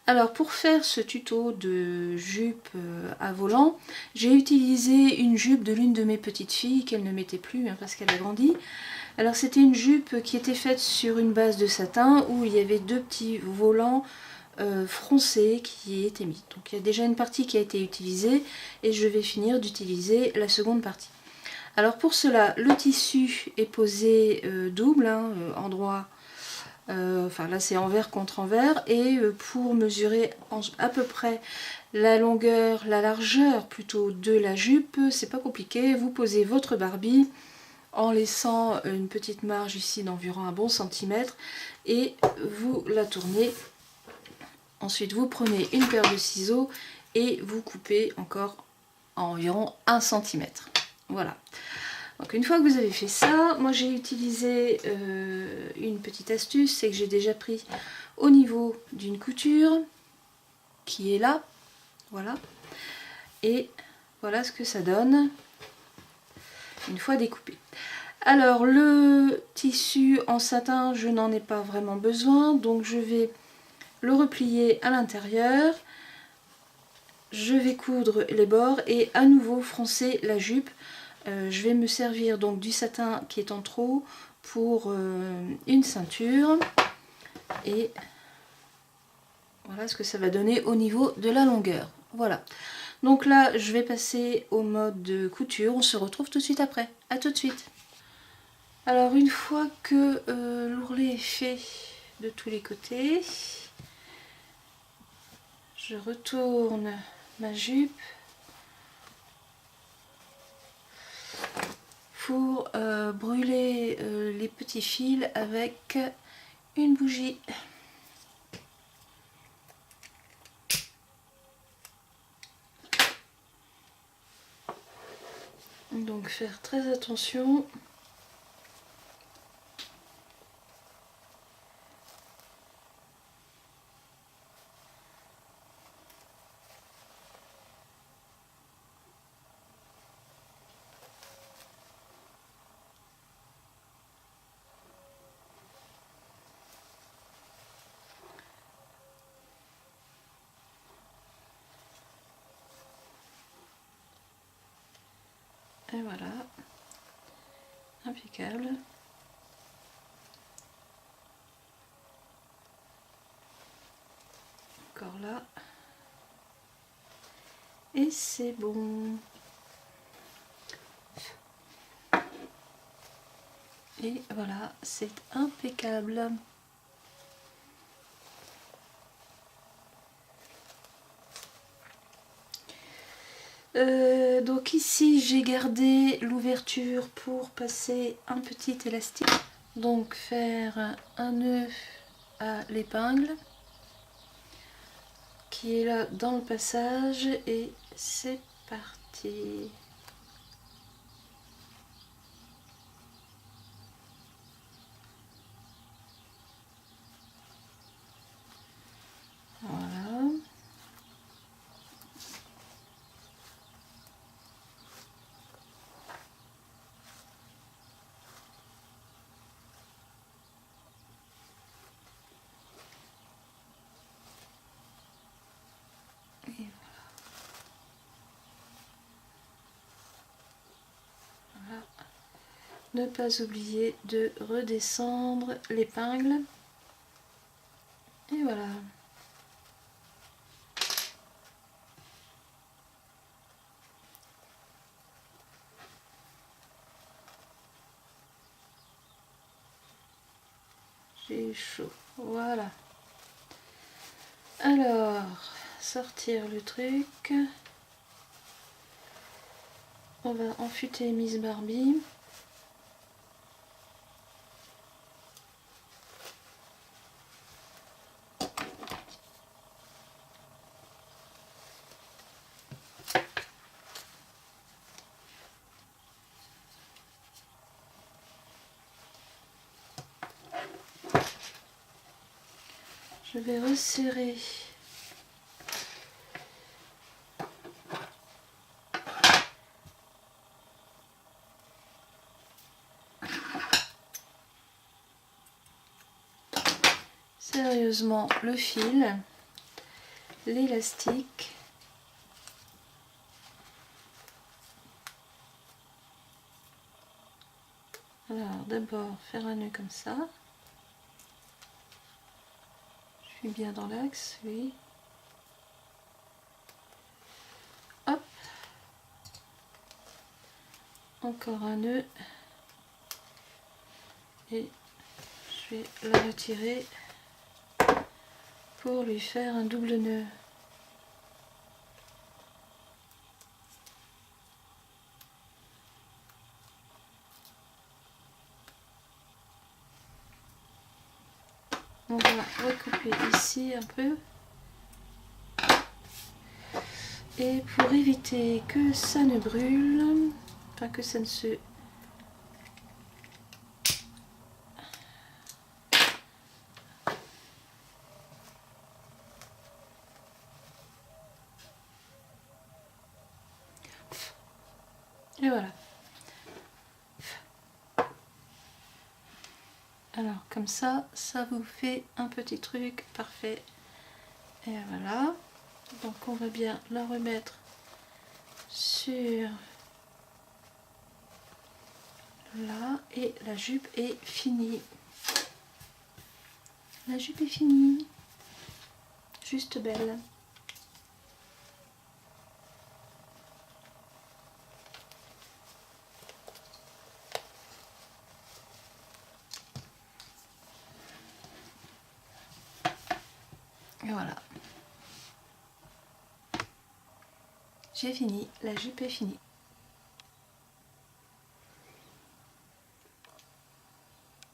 Alors pour faire ce tuto de jupe à volant, j'ai utilisé une jupe de l'une de mes petites filles qu'elle ne mettait plus parce qu'elle a grandi. Alors c'était une jupe qui était faite sur une base de satin où il y avait deux petits volants froncés qui étaient mis. Donc il y a déjà une partie qui a été utilisée et je vais finir d'utiliser la seconde partie. Alors pour cela, le tissu est posé double, endroit. Enfin là c'est envers contre envers, et pour mesurer à peu près la longueur, la largeur plutôt de la jupe, c'est pas compliqué, vous posez votre Barbie en laissant une petite marge ici d'environ un bon centimètre et vous la tournez. Ensuite vous prenez une paire de ciseaux et vous coupez encore à environ 1 centimètre. Voilà. Donc une fois que vous avez fait ça, moi j'ai utilisé une petite astuce, c'est que j'ai déjà pris au niveau d'une couture qui est là, voilà, et voilà ce que ça donne une fois découpé. Alors le tissu en satin, je n'en ai pas vraiment besoin, donc je vais le replier à l'intérieur, je vais coudre les bords et à nouveau froncer la jupe. Je vais me servir donc du satin qui est en trop pour une ceinture et voilà ce que ça va donner au niveau de la longueur. Voilà, donc là je vais passer au mode de couture, on se retrouve tout de suite après. À tout de suite. Alors une fois que l'ourlet est fait de tous les côtés, je retourne ma jupe pour brûler les petits fils avec une bougie. Donc faire très attention. Et voilà, impeccable. Encore là. Et c'est bon. Et voilà, c'est impeccable. Donc ici j'ai gardé l'ouverture pour passer un petit élastique, donc faire un nœud à l'épingle qui est là dans le passage et c'est parti. Voilà. Et voilà. Ne pas oublier de redescendre l'épingle. Et voilà. J'ai chaud. Voilà. Alors, sortir le truc. On va enfuter Miss Barbie. Je vais resserrer sérieusement le fil l'élastique. Alors d'abord faire un nœud comme ça. Je suis bien dans l'axe, oui. Hop. Encore un nœud. Et je vais la retirer pour lui faire un double nœud. On va recouper ici un peu. Et pour éviter que ça ne brûle, enfin que ça ne se... Et voilà. Alors comme ça vous fait un petit truc parfait. Et voilà. Donc on va bien la remettre sur là et la jupe est finie. La jupe est finie. Juste belle. Et voilà. J'ai fini, la jupe est finie.